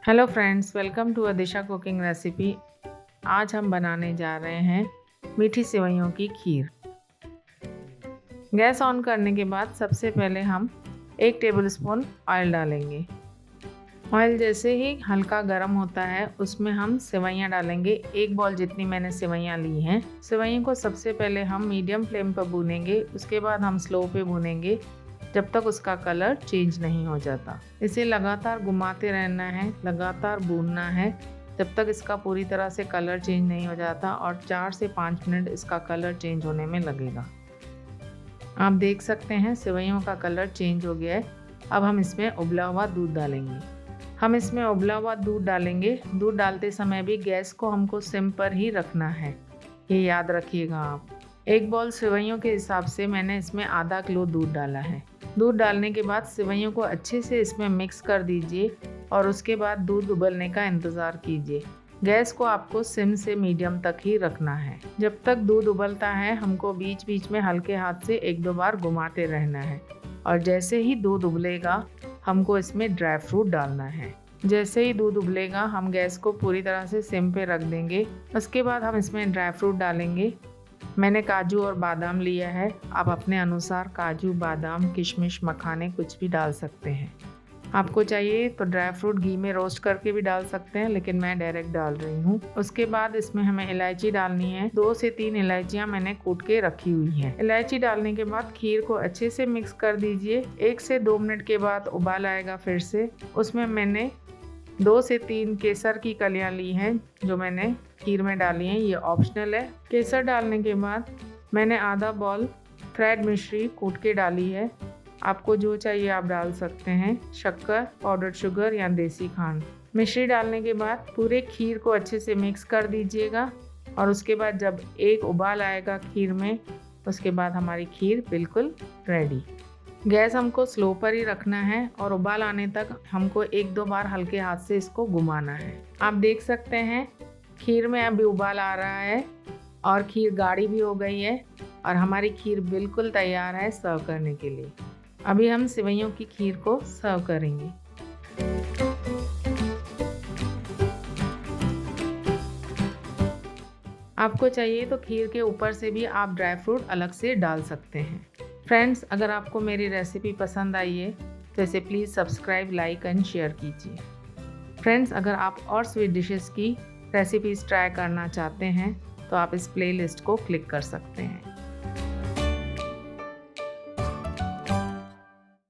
Hello friends, welcome to Disha cooking recipe. आज हम बनाने जा रहे हैं मीठी सेवइयों की खीर। गैस ऑन करने के बाद सबसे पहले हम 1 टेबलस्पून ऑयल डालेंगे। ऑयल जैसे ही हल्का गर्म होता है उसमें हम सेवइयाँ डालेंगे। 1 बॉल जितनी मैंने सेवइयाँ ली हैं। सेवइयों को सबसे पहले हम मीडियम फ्लेम पर भूनेंगे, उसके बाद हम स्लो पे भूनेंगे जब तक उसका कलर चेंज नहीं हो जाता। इसे लगातार घुमाते रहना है, लगातार भूनना है जब तक इसका पूरी तरह से कलर चेंज नहीं हो जाता और 4 से 5 मिनट इसका कलर चेंज होने में लगेगा। आप देख सकते हैं सेवइयों का कलर चेंज हो गया है। अब हम इसमें उबला हुआ दूध डालेंगे। हम इसमें उबला हुआ दूध डालेंगे। दूध डालते समय भी गैस को हमको सिम पर ही रखना है, ये याद रखिएगा आप। 1 बॉल सेवइयों के हिसाब से मैंने इसमें आधा किलो दूध डाला है। दूध डालने के बाद सेवइयों को अच्छे से इसमें मिक्स कर दीजिए और उसके बाद दूध उबलने का इंतज़ार कीजिए। गैस को आपको सिम से मीडियम तक ही रखना है। जब तक दूध उबलता है हमको बीच बीच में हल्के हाथ से 1-2 बार घुमाते रहना है और जैसे ही दूध उबलेगा हमको इसमें ड्राई फ्रूट डालना है। जैसे ही दूध उबलेगा हम गैस को पूरी तरह से सिम पे रख देंगे। उसके बाद हम इसमें ड्राई फ्रूट डालेंगे। मैंने काजू और बादाम लिया है, आप अपने अनुसार काजू, बादाम, किशमिश, मखाने कुछ भी डाल सकते हैं। आपको चाहिए तो ड्राई फ्रूट घी में रोस्ट करके भी डाल सकते हैं, लेकिन मैं डायरेक्ट डाल रही हूँ। उसके बाद इसमें हमें इलायची डालनी है। 2 से 3 इलायचियाँ मैंने कूट के रखी हुई हैं। इलायची डालने के बाद खीर को अच्छे से मिक्स कर दीजिए। 1 से 2 मिनट के बाद उबाल आएगा फिर से। उसमें मैंने 2 से 3 केसर की कलियाँ ली हैं जो मैंने खीर में डाली हैं, ये ऑप्शनल है। केसर डालने के बाद मैंने आधा बॉल फ्राइड मिश्री कूट के डाली है। आपको जो चाहिए आप डाल सकते हैं, शक्कर, पाउडर शुगर या देसी खांड। मिश्री डालने के बाद पूरे खीर को अच्छे से मिक्स कर दीजिएगा और उसके बाद जब एक उबाल आएगा खीर में, उसके बाद हमारी खीर बिल्कुल रेडी। गैस हमको स्लो पर ही रखना है और उबाल आने तक हमको 1-2 बार हल्के हाथ से इसको घुमाना है। आप देख सकते हैं खीर में अभी उबाल आ रहा है और खीर गाढ़ी भी हो गई है और हमारी खीर बिल्कुल तैयार है सर्व करने के लिए। अभी हम सेवइयों की खीर को सर्व करेंगे। आपको चाहिए तो खीर के ऊपर से भी आप ड्राई फ्रूट अलग से डाल सकते हैं। फ्रेंड्स, अगर आपको मेरी रेसिपी पसंद आई है तो इसे please subscribe, like and share कीजिए। फ्रेंड्स, अगर आप और स्वीट डिशेस की रेसिपीज़ ट्राई करना चाहते हैं तो आप इस प्लेलिस्ट को क्लिक कर सकते हैं।